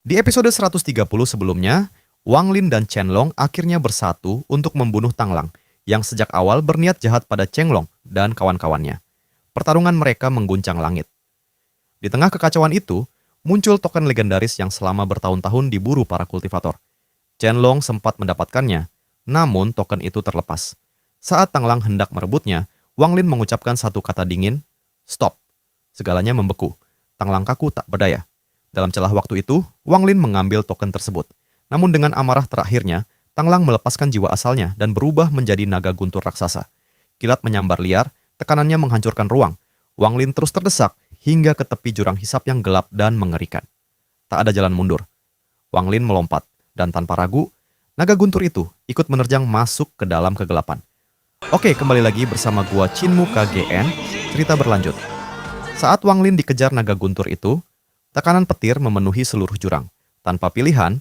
Di episode 130 sebelumnya, Wang Lin dan Chen Long akhirnya bersatu untuk membunuh Tang Lang, yang sejak awal berniat jahat pada Cheng Long dan kawan-kawannya. Pertarungan mereka mengguncang langit. Di tengah kekacauan itu, muncul token legendaris yang selama bertahun-tahun diburu para kultivator. Chen Long sempat mendapatkannya, namun token itu terlepas. Saat Tang Lang hendak merebutnya, Wang Lin mengucapkan satu kata dingin, "Stop." Segalanya membeku. Tang Lang kaku tak berdaya. Dalam celah waktu itu, Wang Lin mengambil token tersebut. Namun dengan amarah terakhirnya, Tang Lang melepaskan jiwa asalnya dan berubah menjadi naga guntur raksasa. Kilat menyambar liar, tekanannya menghancurkan ruang. Wang Lin terus terdesak hingga ke tepi jurang hisap yang gelap dan mengerikan. Tak ada jalan mundur. Wang Lin melompat, dan tanpa ragu, naga guntur itu ikut menerjang masuk ke dalam kegelapan. Oke, kembali lagi bersama gua Chinmu KGN, cerita berlanjut. Saat Wang Lin dikejar naga guntur itu, tekanan petir memenuhi seluruh jurang. Tanpa pilihan,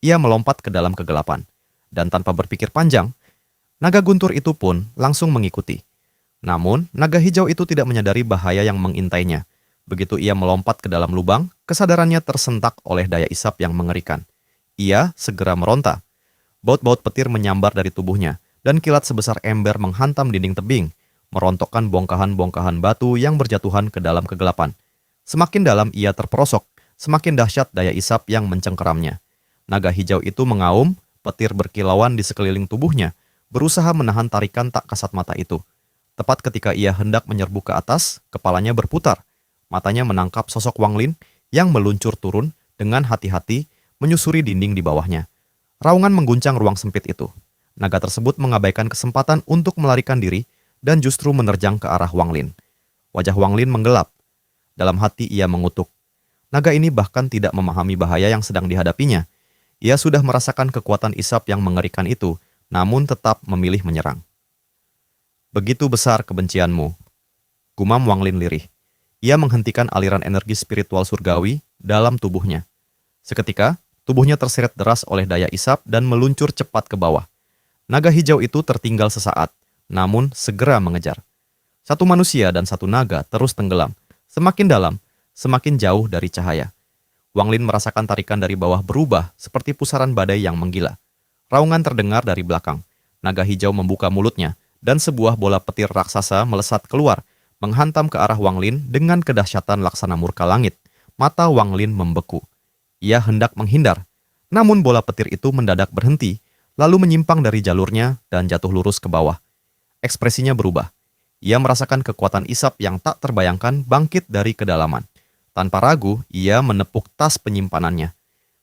ia melompat ke dalam kegelapan. Dan tanpa berpikir panjang, naga guntur itu pun langsung mengikuti. Namun, naga hijau itu tidak menyadari bahaya yang mengintainya. Begitu ia melompat ke dalam lubang, kesadarannya tersentak oleh daya isap yang mengerikan. Ia segera meronta. Baut-baut petir menyambar dari tubuhnya, dan kilat sebesar ember menghantam dinding tebing, merontokkan bongkahan-bongkahan batu yang berjatuhan ke dalam kegelapan. Semakin dalam ia terperosok, semakin dahsyat daya isap yang mencengkeramnya. Naga hijau itu mengaum, petir berkilauan di sekeliling tubuhnya, berusaha menahan tarikan tak kasat mata itu. Tepat ketika ia hendak menyerbu ke atas, kepalanya berputar. Matanya menangkap sosok Wang Lin yang meluncur turun dengan hati-hati menyusuri dinding di bawahnya. Raungan mengguncang ruang sempit itu. Naga tersebut mengabaikan kesempatan untuk melarikan diri dan justru menerjang ke arah Wang Lin. Wajah Wang Lin menggelap. Dalam hati ia mengutuk. Naga ini bahkan tidak memahami bahaya yang sedang dihadapinya. Ia sudah merasakan kekuatan isap yang mengerikan itu, namun tetap memilih menyerang. "Begitu besar kebencianmu," gumam Wang Lin lirih. Ia menghentikan aliran energi spiritual surgawi dalam tubuhnya. Seketika, tubuhnya terseret deras oleh daya isap dan meluncur cepat ke bawah. Naga hijau itu tertinggal sesaat, namun segera mengejar. Satu manusia dan satu naga terus tenggelam. Semakin dalam, semakin jauh dari cahaya. Wang Lin merasakan tarikan dari bawah berubah seperti pusaran badai yang menggila. Raungan terdengar dari belakang. Naga hijau membuka mulutnya, dan sebuah bola petir raksasa melesat keluar, menghantam ke arah Wang Lin dengan kedahsyatan laksana murka langit. Mata Wang Lin membeku. Ia hendak menghindar, namun bola petir itu mendadak berhenti, lalu menyimpang dari jalurnya dan jatuh lurus ke bawah. Ekspresinya berubah. Ia merasakan kekuatan isap yang tak terbayangkan bangkit dari kedalaman. Tanpa ragu, ia menepuk tas penyimpanannya.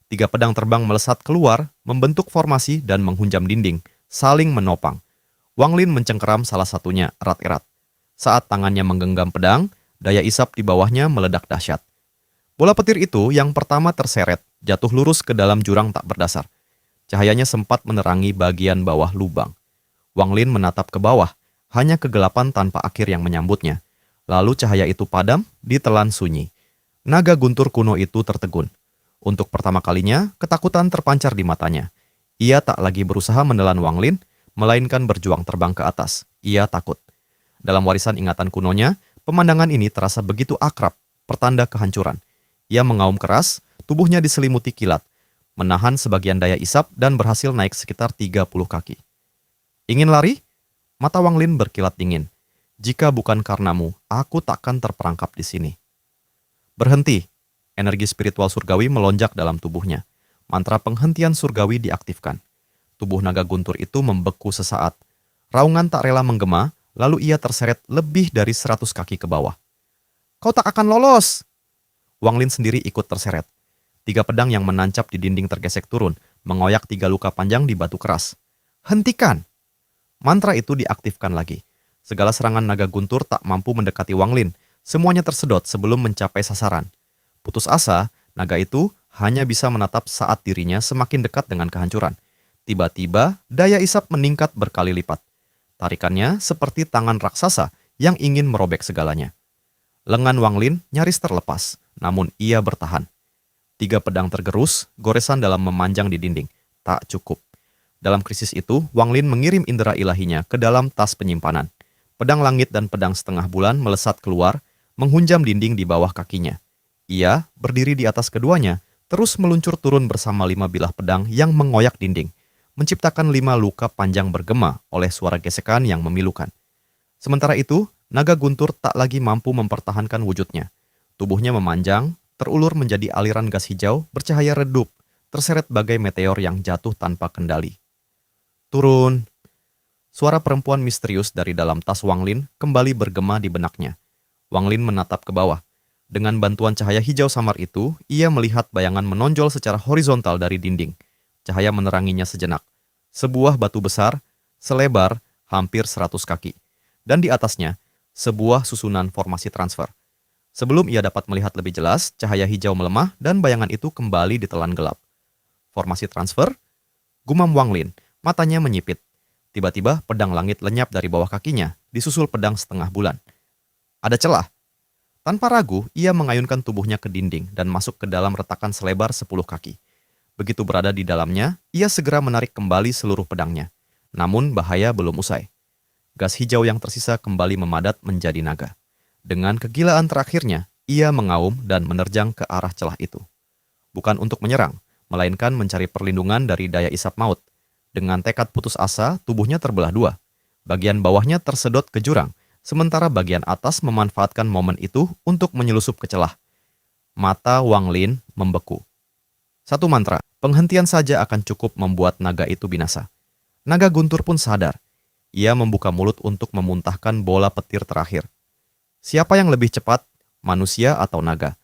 3 pedang terbang melesat keluar, membentuk formasi dan menghunjam dinding, saling menopang. Wang Lin mencengkeram salah satunya erat-erat. Saat tangannya menggenggam pedang, daya isap di bawahnya meledak dahsyat. Bola petir itu yang pertama terseret, jatuh lurus ke dalam jurang tak berdasar. Cahayanya sempat menerangi bagian bawah lubang. Wang Lin menatap ke bawah, hanya kegelapan tanpa akhir yang menyambutnya. Lalu cahaya itu padam, ditelan sunyi. Naga guntur kuno itu tertegun. Untuk pertama kalinya, ketakutan terpancar di matanya. Ia tak lagi berusaha menelan Wang Lin, melainkan berjuang terbang ke atas. Ia takut. Dalam warisan ingatan kunonya, pemandangan ini terasa begitu akrab, pertanda kehancuran. Ia mengaum keras, tubuhnya diselimuti kilat, menahan sebagian daya isap dan berhasil naik sekitar 30 kaki. "Ingin lari?" Mata Wang Lin berkilat dingin. "Jika bukan karenamu, aku takkan terperangkap di sini." "Berhenti." Energi spiritual surgawi melonjak dalam tubuhnya. Mantra penghentian surgawi diaktifkan. Tubuh naga guntur itu membeku sesaat. Raungan tak rela menggema, lalu ia terseret lebih dari 100 kaki ke bawah. "Kau tak akan lolos!" Wang Lin sendiri ikut terseret. 3 pedang yang menancap di dinding tergesek turun, mengoyak 3 luka panjang di batu keras. "Hentikan!" Mantra itu diaktifkan lagi. Segala serangan naga guntur tak mampu mendekati Wang Lin. Semuanya tersedot sebelum mencapai sasaran. Putus asa, naga itu hanya bisa menatap saat dirinya semakin dekat dengan kehancuran. Tiba-tiba, daya isap meningkat berkali lipat. Tarikannya seperti tangan raksasa yang ingin merobek segalanya. Lengan Wang Lin nyaris terlepas, namun ia bertahan. 3 pedang tergerus, goresan dalam memanjang di dinding. Tak cukup. Dalam krisis itu, Wang Lin mengirim indera ilahinya ke dalam tas penyimpanan. Pedang langit dan pedang setengah bulan melesat keluar, menghunjam dinding di bawah kakinya. Ia berdiri di atas keduanya, terus meluncur turun bersama 5 bilah pedang yang mengoyak dinding, menciptakan 5 luka panjang bergema oleh suara gesekan yang memilukan. Sementara itu, naga guntur tak lagi mampu mempertahankan wujudnya. Tubuhnya memanjang, terulur menjadi aliran gas hijau bercahaya redup, terseret bagai meteor yang jatuh tanpa kendali. Turun! Suara perempuan misterius dari dalam tas Wang Lin kembali bergema di benaknya. Wang Lin menatap ke bawah. Dengan bantuan cahaya hijau samar itu, ia melihat bayangan menonjol secara horizontal dari dinding. Cahaya meneranginya sejenak. Sebuah batu besar, selebar hampir 100 kaki. Dan di atasnya, sebuah susunan formasi transfer. Sebelum ia dapat melihat lebih jelas, cahaya hijau melemah dan bayangan itu kembali ditelan gelap. Formasi transfer? Gumam Wang Lin, matanya menyipit. Tiba-tiba pedang langit lenyap dari bawah kakinya, disusul pedang setengah bulan. Ada celah. Tanpa ragu, ia mengayunkan tubuhnya ke dinding dan masuk ke dalam retakan selebar 10 kaki. Begitu berada di dalamnya, ia segera menarik kembali seluruh pedangnya. Namun bahaya belum usai. Gas hijau yang tersisa kembali memadat menjadi naga. Dengan kegilaan terakhirnya, ia mengaum dan menerjang ke arah celah itu. Bukan untuk menyerang, melainkan mencari perlindungan dari daya isap maut. Dengan tekad putus asa, tubuhnya terbelah dua. Bagian bawahnya tersedot ke jurang, sementara bagian atas memanfaatkan momen itu untuk menyelusup ke celah. Mata Wang Lin membeku. Satu mantra, penghentian saja akan cukup membuat naga itu binasa. Naga guntur pun sadar. Ia membuka mulut untuk memuntahkan bola petir terakhir. Siapa yang lebih cepat, manusia atau naga?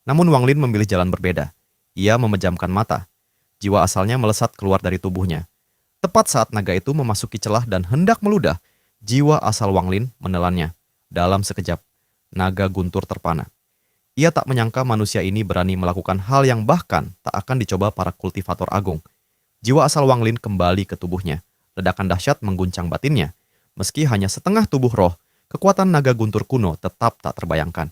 Namun Wang Lin memilih jalan berbeda. Ia memejamkan mata. Jiwa asalnya melesat keluar dari tubuhnya. Tepat saat naga itu memasuki celah dan hendak meludah, jiwa asal Wang Lin menelannya. Dalam sekejap, naga guntur terpana. Ia tak menyangka manusia ini berani melakukan hal yang bahkan tak akan dicoba para kultivator agung. Jiwa asal Wang Lin kembali ke tubuhnya. Ledakan dahsyat mengguncang batinnya. Meski hanya setengah tubuh roh, kekuatan naga guntur kuno tetap tak terbayangkan.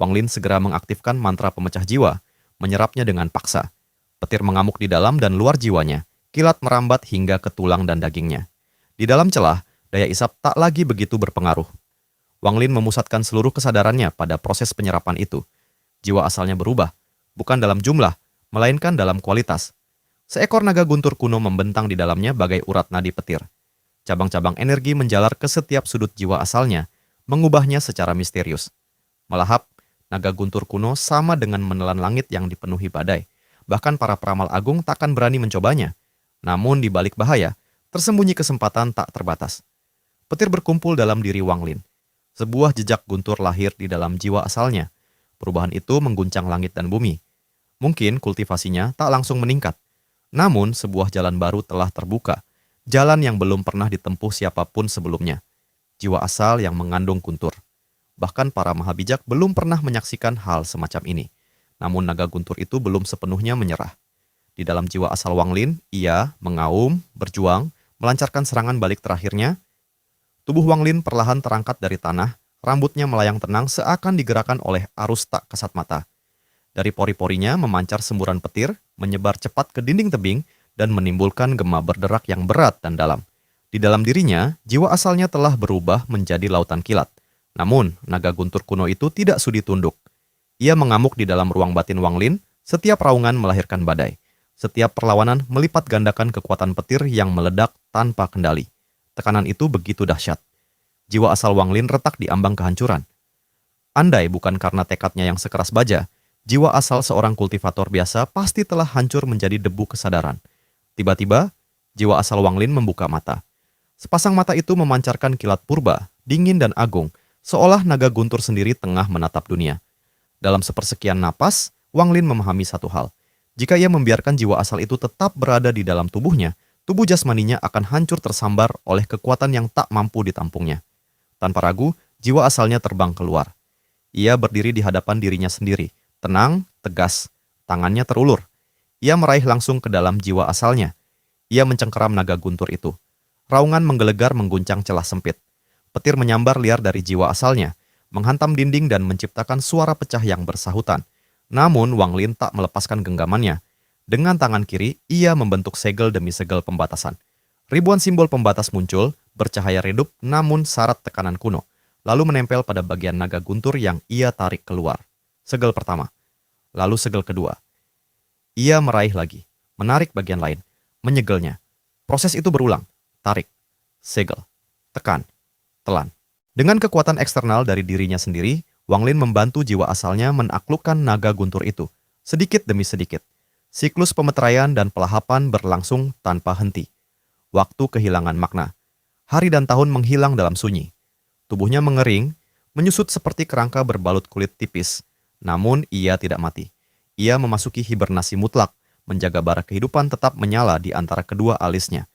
Wang Lin segera mengaktifkan mantra pemecah jiwa, menyerapnya dengan paksa. Petir mengamuk di dalam dan luar jiwanya. Kilat merambat hingga ke tulang dan dagingnya. Di dalam celah, daya isap tak lagi begitu berpengaruh. Wang Lin memusatkan seluruh kesadarannya pada proses penyerapan itu. Jiwa asalnya berubah, bukan dalam jumlah, melainkan dalam kualitas. Seekor naga guntur kuno membentang di dalamnya bagai urat nadi petir. Cabang-cabang energi menjalar ke setiap sudut jiwa asalnya, mengubahnya secara misterius. Melahap, naga guntur kuno sama dengan menelan langit yang dipenuhi badai. Bahkan para peramal agung takkan berani mencobanya. Namun di balik bahaya, tersembunyi kesempatan tak terbatas. Petir berkumpul dalam diri Wang Lin. Sebuah jejak guntur lahir di dalam jiwa asalnya. Perubahan itu mengguncang langit dan bumi. Mungkin kultivasinya tak langsung meningkat. Namun sebuah jalan baru telah terbuka. Jalan yang belum pernah ditempuh siapapun sebelumnya. Jiwa asal yang mengandung guntur. Bahkan para mahabijak belum pernah menyaksikan hal semacam ini. Namun naga guntur itu belum sepenuhnya menyerah. Di dalam jiwa asal Wang Lin, ia mengaum, berjuang, melancarkan serangan balik terakhirnya. Tubuh Wang Lin perlahan terangkat dari tanah, rambutnya melayang tenang seakan digerakkan oleh arus tak kasat mata. Dari pori-porinya memancar semburan petir, menyebar cepat ke dinding tebing, dan menimbulkan gema berderak yang berat dan dalam. Di dalam dirinya, jiwa asalnya telah berubah menjadi lautan kilat. Namun, naga guntur kuno itu tidak sudi tunduk. Ia mengamuk di dalam ruang batin Wang Lin, setiap raungan melahirkan badai. Setiap perlawanan melipat gandakan kekuatan petir yang meledak tanpa kendali. Tekanan itu begitu dahsyat. Jiwa asal Wang Lin retak di ambang kehancuran. Andai bukan karena tekadnya yang sekeras baja, jiwa asal seorang kultivator biasa pasti telah hancur menjadi debu kesadaran. Tiba-tiba, jiwa asal Wang Lin membuka mata. Sepasang mata itu memancarkan kilat purba, dingin dan agung, seolah naga guntur sendiri tengah menatap dunia. Dalam sepersekian napas, Wang Lin memahami satu hal. Jika ia membiarkan jiwa asal itu tetap berada di dalam tubuhnya, tubuh jasmaninya akan hancur tersambar oleh kekuatan yang tak mampu ditampungnya. Tanpa ragu, jiwa asalnya terbang keluar. Ia berdiri di hadapan dirinya sendiri, tenang, tegas, tangannya terulur. Ia meraih langsung ke dalam jiwa asalnya. Ia mencengkeram naga guntur itu. Raungan menggelegar mengguncang celah sempit. Petir menyambar liar dari jiwa asalnya, menghantam dinding dan menciptakan suara pecah yang bersahutan. Namun Wang Lin tak melepaskan genggamannya. Dengan tangan kiri, ia membentuk segel demi segel pembatasan. Ribuan simbol pembatas muncul, bercahaya redup namun syarat tekanan kuno, lalu menempel pada bagian naga guntur yang ia tarik keluar. Segel pertama, lalu segel kedua. Ia meraih lagi, menarik bagian lain, menyegelnya. Proses itu berulang, tarik, segel, tekan, telan. Dengan kekuatan eksternal dari dirinya sendiri, Wang Lin membantu jiwa asalnya menaklukkan naga guntur itu, sedikit demi sedikit. Siklus pemeteraian dan pelahapan berlangsung tanpa henti. Waktu kehilangan makna. Hari dan tahun menghilang dalam sunyi. Tubuhnya mengering, menyusut seperti kerangka berbalut kulit tipis. Namun ia tidak mati. Ia memasuki hibernasi mutlak, menjaga bara kehidupan tetap menyala di antara kedua alisnya.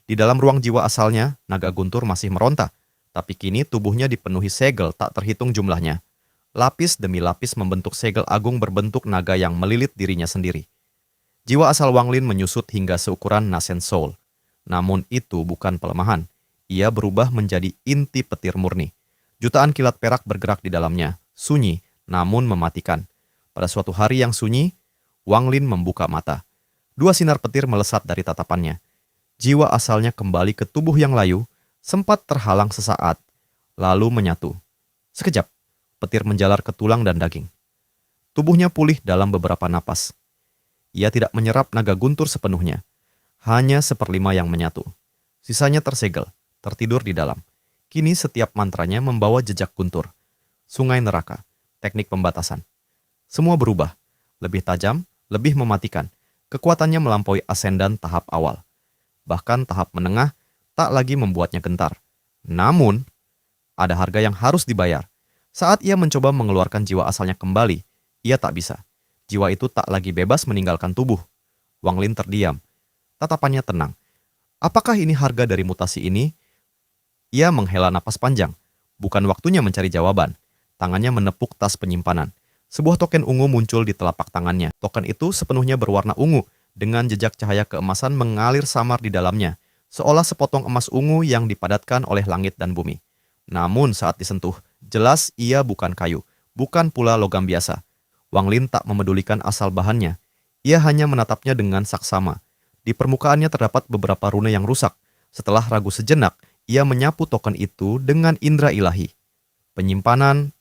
Di dalam ruang jiwa asalnya, naga guntur masih meronta, tapi kini tubuhnya dipenuhi segel tak terhitung jumlahnya. Lapis demi lapis membentuk segel agung berbentuk naga yang melilit dirinya sendiri. Jiwa asal Wang Lin menyusut hingga seukuran Nascent Soul. Namun itu bukan pelemahan. Ia berubah menjadi inti petir murni. Jutaan kilat perak bergerak di dalamnya, sunyi namun mematikan. Pada suatu hari yang sunyi, Wang Lin membuka mata. Dua sinar petir melesat dari tatapannya. Jiwa asalnya kembali ke tubuh yang layu, sempat terhalang sesaat, lalu menyatu. Sekejap, petir menjalar ke tulang dan daging. Tubuhnya pulih dalam beberapa napas. Ia tidak menyerap naga guntur sepenuhnya. Hanya seperlima yang menyatu. Sisanya tersegel, tertidur di dalam. Kini setiap mantranya membawa jejak guntur. Sungai neraka, teknik pembatasan. Semua berubah. Lebih tajam, lebih mematikan. Kekuatannya melampaui asendan tahap awal. Bahkan tahap menengah tak lagi membuatnya gentar. Namun, ada harga yang harus dibayar. Saat ia mencoba mengeluarkan jiwa asalnya kembali, ia tak bisa. Jiwa itu tak lagi bebas meninggalkan tubuh. Wang Lin terdiam. Tatapannya tenang. Apakah ini harga dari mutasi ini? Ia menghela napas panjang. Bukan waktunya mencari jawaban. Tangannya menepuk tas penyimpanan. Sebuah token ungu muncul di telapak tangannya. Token itu sepenuhnya berwarna ungu, dengan jejak cahaya keemasan mengalir samar di dalamnya, seolah sepotong emas ungu yang dipadatkan oleh langit dan bumi. Namun saat disentuh, jelas ia bukan kayu, bukan pula logam biasa. Wang Lin tak memedulikan asal bahannya. Ia hanya menatapnya dengan saksama. Di permukaannya terdapat beberapa rune yang rusak. Setelah ragu sejenak, ia menyapu token itu dengan indera ilahi. Penyimpanan.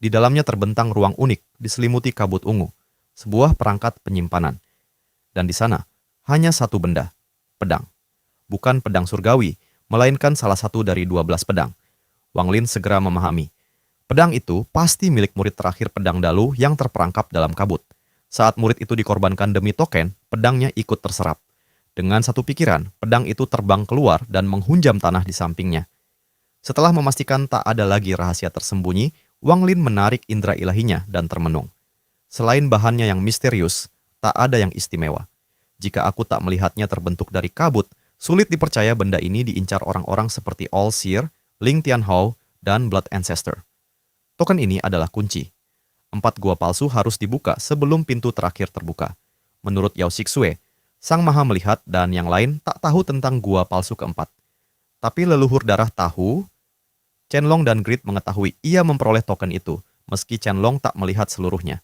Di dalamnya terbentang ruang unik, diselimuti kabut ungu. Sebuah perangkat penyimpanan. Dan di sana, hanya satu benda. Pedang. Bukan pedang surgawi, melainkan salah satu dari 12 pedang. Wang Lin segera memahami. Pedang itu pasti milik murid terakhir pedang Dalu yang terperangkap dalam kabut. Saat murid itu dikorbankan demi token, pedangnya ikut terserap. Dengan satu pikiran, pedang itu terbang keluar dan menghunjam tanah di sampingnya. Setelah memastikan tak ada lagi rahasia tersembunyi, Wang Lin menarik indera ilahinya dan termenung. Selain bahannya yang misterius, tak ada yang istimewa. Jika aku tak melihatnya terbentuk dari kabut, sulit dipercaya benda ini diincar orang-orang seperti All Seer, Ling Tianhao, dan Blood Ancestor. Token ini adalah kunci. 4 gua palsu harus dibuka sebelum pintu terakhir terbuka. Menurut Yao Xixue, Sang Maha Melihat dan yang lain tak tahu tentang gua palsu keempat. Tapi leluhur darah tahu, Chen Long dan Grid mengetahui ia memperoleh token itu, meski Chen Long tak melihat seluruhnya.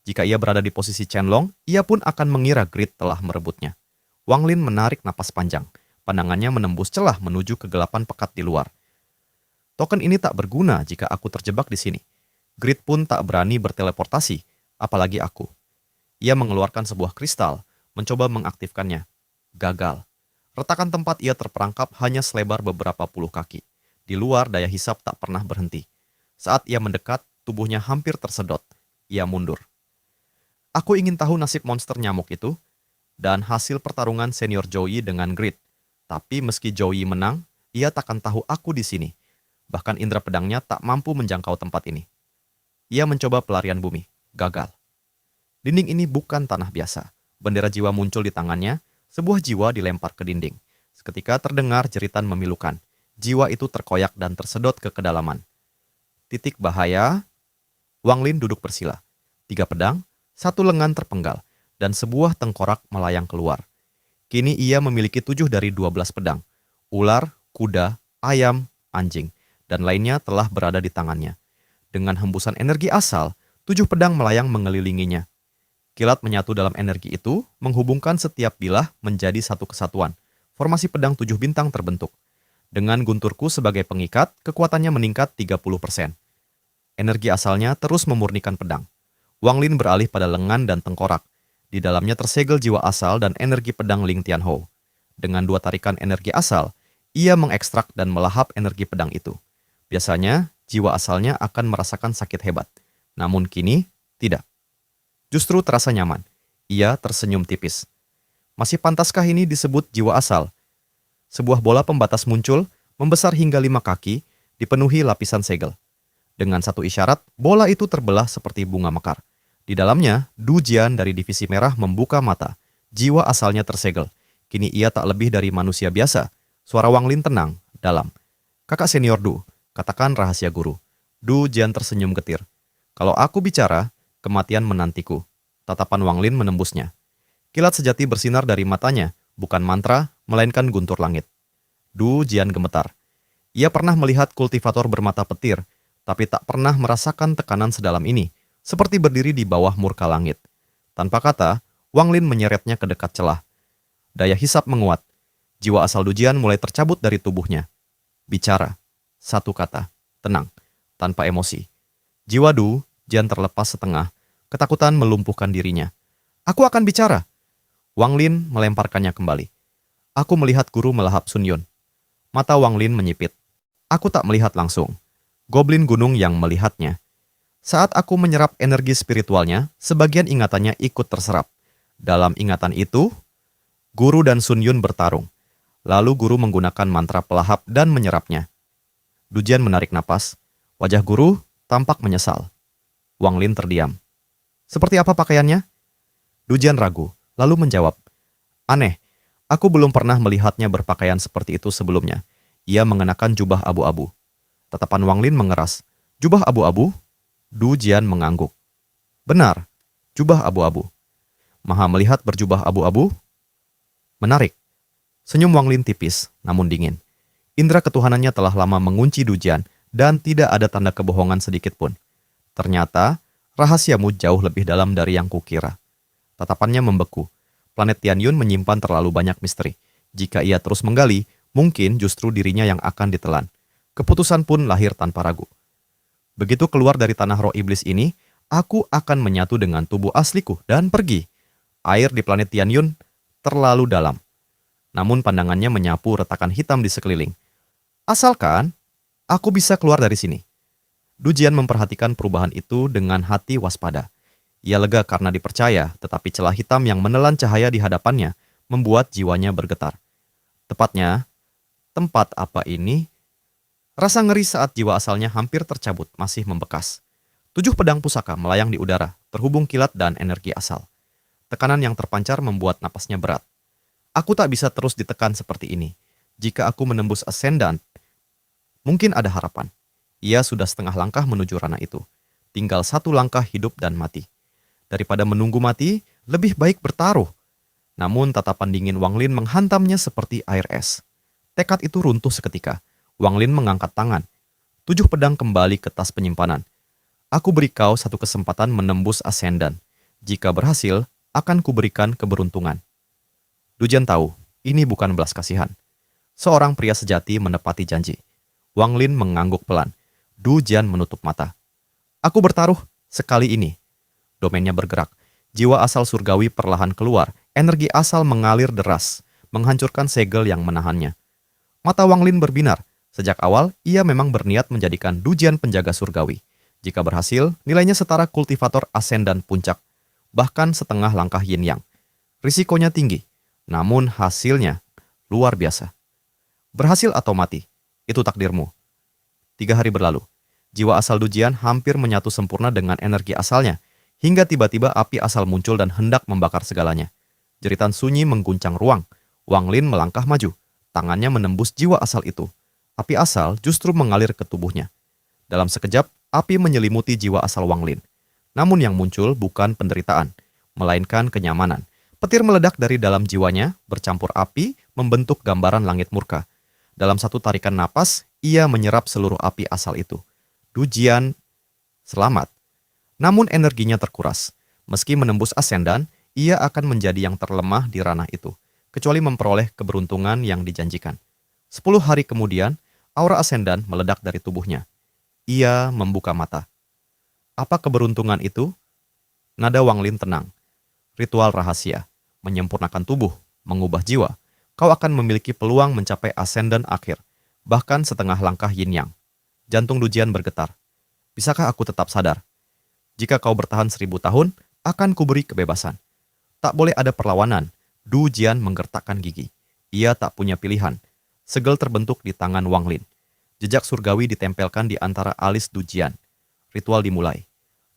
Jika ia berada di posisi Chen Long, ia pun akan mengira Grid telah merebutnya. Wang Lin menarik napas panjang. Pandangannya menembus celah menuju kegelapan pekat di luar. Token ini tak berguna jika aku terjebak di sini. Grid pun tak berani berteleportasi, apalagi aku. Ia mengeluarkan sebuah kristal, mencoba mengaktifkannya. Gagal. Retakan tempat ia terperangkap hanya selebar beberapa puluh kaki. Di luar daya hisap tak pernah berhenti. Saat ia mendekat, tubuhnya hampir tersedot. Ia mundur. Aku ingin tahu nasib monster nyamuk itu, dan hasil pertarungan senior Joey dengan Grid. Tapi meski Joey menang, ia takkan tahu aku di sini. Bahkan indera pedangnya tak mampu menjangkau tempat ini. Ia mencoba pelarian bumi. Gagal. Dinding ini bukan tanah biasa. Bendera jiwa muncul di tangannya. Sebuah jiwa dilempar ke dinding. Seketika terdengar jeritan memilukan. Jiwa itu terkoyak dan tersedot ke kedalaman. Titik bahaya. Wang Lin duduk bersila. 3 pedang, 1 lengan terpenggal, dan sebuah tengkorak melayang keluar. Kini ia memiliki 7 dari 12 pedang. Ular, kuda, ayam, anjing, dan lainnya telah berada di tangannya. Dengan hembusan energi asal, 7 pedang melayang mengelilinginya. Kilat menyatu dalam energi itu, menghubungkan setiap bilah menjadi satu kesatuan. Formasi pedang 7 bintang terbentuk. Dengan gunturku sebagai pengikat, kekuatannya meningkat 30%. Energi asalnya terus memurnikan pedang. Wang Lin beralih pada lengan dan tengkorak. Di dalamnya tersegel jiwa asal dan energi pedang Ling Tianhou. Dengan dua tarikan energi asal, ia mengekstrak dan melahap energi pedang itu. Biasanya, jiwa asalnya akan merasakan sakit hebat. Namun kini, tidak. Justru terasa nyaman. Ia tersenyum tipis. Masih pantaskah ini disebut jiwa asal? Sebuah bola pembatas muncul, membesar hingga 5 kaki, dipenuhi lapisan segel. Dengan satu isyarat, bola itu terbelah seperti bunga mekar. Di dalamnya, Du Jian dari Divisi Merah membuka mata. Jiwa asalnya tersegel. Kini ia tak lebih dari manusia biasa. Suara Wang Lin tenang, dalam. Kakak senior Du, katakan rahasia guru. Du Jian tersenyum getir. Kalau aku bicara, kematian menantiku. Tatapan Wang Lin menembusnya. Kilat sejati bersinar dari matanya, bukan mantra, melainkan guntur langit. Du Jian gemetar. Ia pernah melihat kultivator bermata petir, tapi tak pernah merasakan tekanan sedalam ini, seperti berdiri di bawah murka langit. Tanpa kata, Wang Lin menyeretnya ke dekat celah. Daya hisap menguat. Jiwa asal Du Jian mulai tercabut dari tubuhnya. Bicara. Satu kata. Tenang. Tanpa emosi. Jiwa Du Jian terlepas setengah. Ketakutan melumpuhkan dirinya. Aku akan bicara. Wang Lin melemparkannya kembali. Aku melihat guru melahap Sun Yun. Mata Wang Lin menyipit. Aku tak melihat langsung. Goblin gunung yang melihatnya. Saat aku menyerap energi spiritualnya, sebagian ingatannya ikut terserap. Dalam ingatan itu, guru dan Sun Yun bertarung. Lalu guru menggunakan mantra pelahap dan menyerapnya. Du Jian menarik napas. Wajah guru tampak menyesal. Wang Lin terdiam. Seperti apa pakaiannya? Du Jian ragu, lalu menjawab. Aneh, aku belum pernah melihatnya berpakaian seperti itu sebelumnya. Ia mengenakan jubah abu-abu. Tatapan Wang Lin mengeras. Jubah abu-abu? Du Jian mengangguk. Benar, jubah abu-abu. Maha melihat berjubah abu-abu? Menarik. Senyum Wang Lin tipis, namun dingin. Indra ketuhanannya telah lama mengunci Du Jian dan tidak ada tanda kebohongan sedikit pun. Ternyata, rahasiamu jauh lebih dalam dari yang kukira. Tatapannya membeku. Planet Tianyun menyimpan terlalu banyak misteri. Jika ia terus menggali, mungkin justru dirinya yang akan ditelan. Keputusan pun lahir tanpa ragu. Begitu keluar dari tanah roh iblis ini, aku akan menyatu dengan tubuh asliku dan pergi. Air di planet Tianyun terlalu dalam. Namun pandangannya menyapu retakan hitam di sekeliling. Asalkan aku bisa keluar dari sini. Du Jian memperhatikan perubahan itu dengan hati waspada. Ia lega karena dipercaya, tetapi celah hitam yang menelan cahaya di hadapannya membuat jiwanya bergetar. Tepatnya, tempat apa ini? Rasa ngeri saat jiwa asalnya hampir tercabut masih membekas. 7 pedang pusaka melayang di udara, terhubung kilat dan energi asal. Tekanan yang terpancar membuat napasnya berat. Aku tak bisa terus ditekan seperti ini. Jika aku menembus ascendant, mungkin ada harapan. Ia sudah setengah langkah menuju ranah itu. Tinggal 1 langkah hidup dan mati. Daripada menunggu mati, lebih baik bertaruh. Namun tatapan dingin Wang Lin menghantamnya seperti air es. Tekad itu runtuh seketika. Wang Lin mengangkat tangan. 7 pedang kembali ke tas penyimpanan. Aku beri kau 1 kesempatan menembus ascendant. Jika berhasil, akan kuberikan keberuntungan. Du Jian tahu, ini bukan belas kasihan. Seorang pria sejati menepati janji. Wang Lin mengangguk pelan. Du Jian menutup mata. Aku bertaruh sekali ini. Domainnya bergerak. Jiwa asal surgawi perlahan keluar. Energi asal mengalir deras, menghancurkan segel yang menahannya. Mata Wang Lin berbinar. Sejak awal, ia memang berniat menjadikan Du Jian penjaga surgawi. Jika berhasil, nilainya setara kultivator ascendant puncak. Bahkan setengah langkah yin yang. Risikonya tinggi, namun hasilnya luar biasa. Berhasil atau mati, itu takdirmu. 3 hari berlalu. Jiwa asal Du Jian hampir menyatu sempurna dengan energi asalnya, hingga tiba-tiba api asal muncul dan hendak membakar segalanya. Jeritan sunyi mengguncang ruang. Wang Lin melangkah maju. Tangannya menembus jiwa asal itu. Api asal justru mengalir ke tubuhnya. Dalam sekejap, api menyelimuti jiwa asal Wang Lin. Namun yang muncul bukan penderitaan, melainkan kenyamanan. Petir meledak dari dalam jiwanya, bercampur api, membentuk gambaran langit murka. Dalam satu tarikan napas, ia menyerap seluruh api asal itu. Du Jian selamat. Namun energinya terkuras. Meski menembus ascendant, ia akan menjadi yang terlemah di ranah itu, kecuali memperoleh keberuntungan yang dijanjikan. 10 hari kemudian, aura ascendant meledak dari tubuhnya. Ia membuka mata. Apa keberuntungan itu? Nada Wang Lin tenang. ritual rahasia, menyempurnakan tubuh, mengubah jiwa, kau akan memiliki peluang mencapai ascendant akhir, bahkan setengah langkah yin yang. Jantung Du Jian bergetar. Bisakah aku tetap sadar? Jika kau bertahan 1000 tahun, akan kuberi kebebasan. Tak boleh ada perlawanan. Du Jian menggertakkan gigi. Ia tak punya pilihan. Segel terbentuk di tangan Wang Lin. Jejak surgawi ditempelkan di antara alis Du Jian. Ritual dimulai.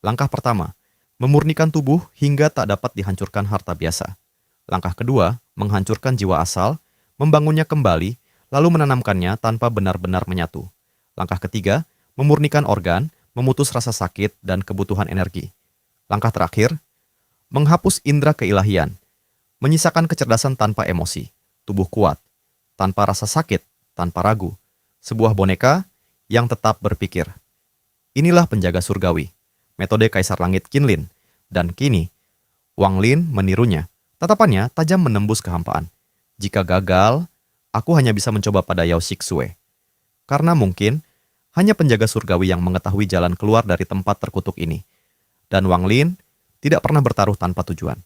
Langkah pertama, memurnikan tubuh hingga tak dapat dihancurkan harta biasa. Langkah kedua, menghancurkan jiwa asal, membangunnya kembali, lalu menanamkannya tanpa benar-benar menyatu. Langkah ketiga, memurnikan organ, memutus rasa sakit dan kebutuhan energi. Langkah terakhir, menghapus indera keilahian, menyisakan kecerdasan tanpa emosi, tubuh kuat, tanpa rasa sakit, tanpa ragu, sebuah boneka yang tetap berpikir. Inilah penjaga surgawi, metode Kaisar Langit Qinlin, dan kini Wang Lin menirunya. Tatapannya tajam menembus kehampaan. Jika gagal, aku hanya bisa mencoba pada Yao Xixue. Karena mungkin hanya penjaga surgawi yang mengetahui jalan keluar dari tempat terkutuk ini. Dan Wang Lin tidak pernah bertaruh tanpa tujuan.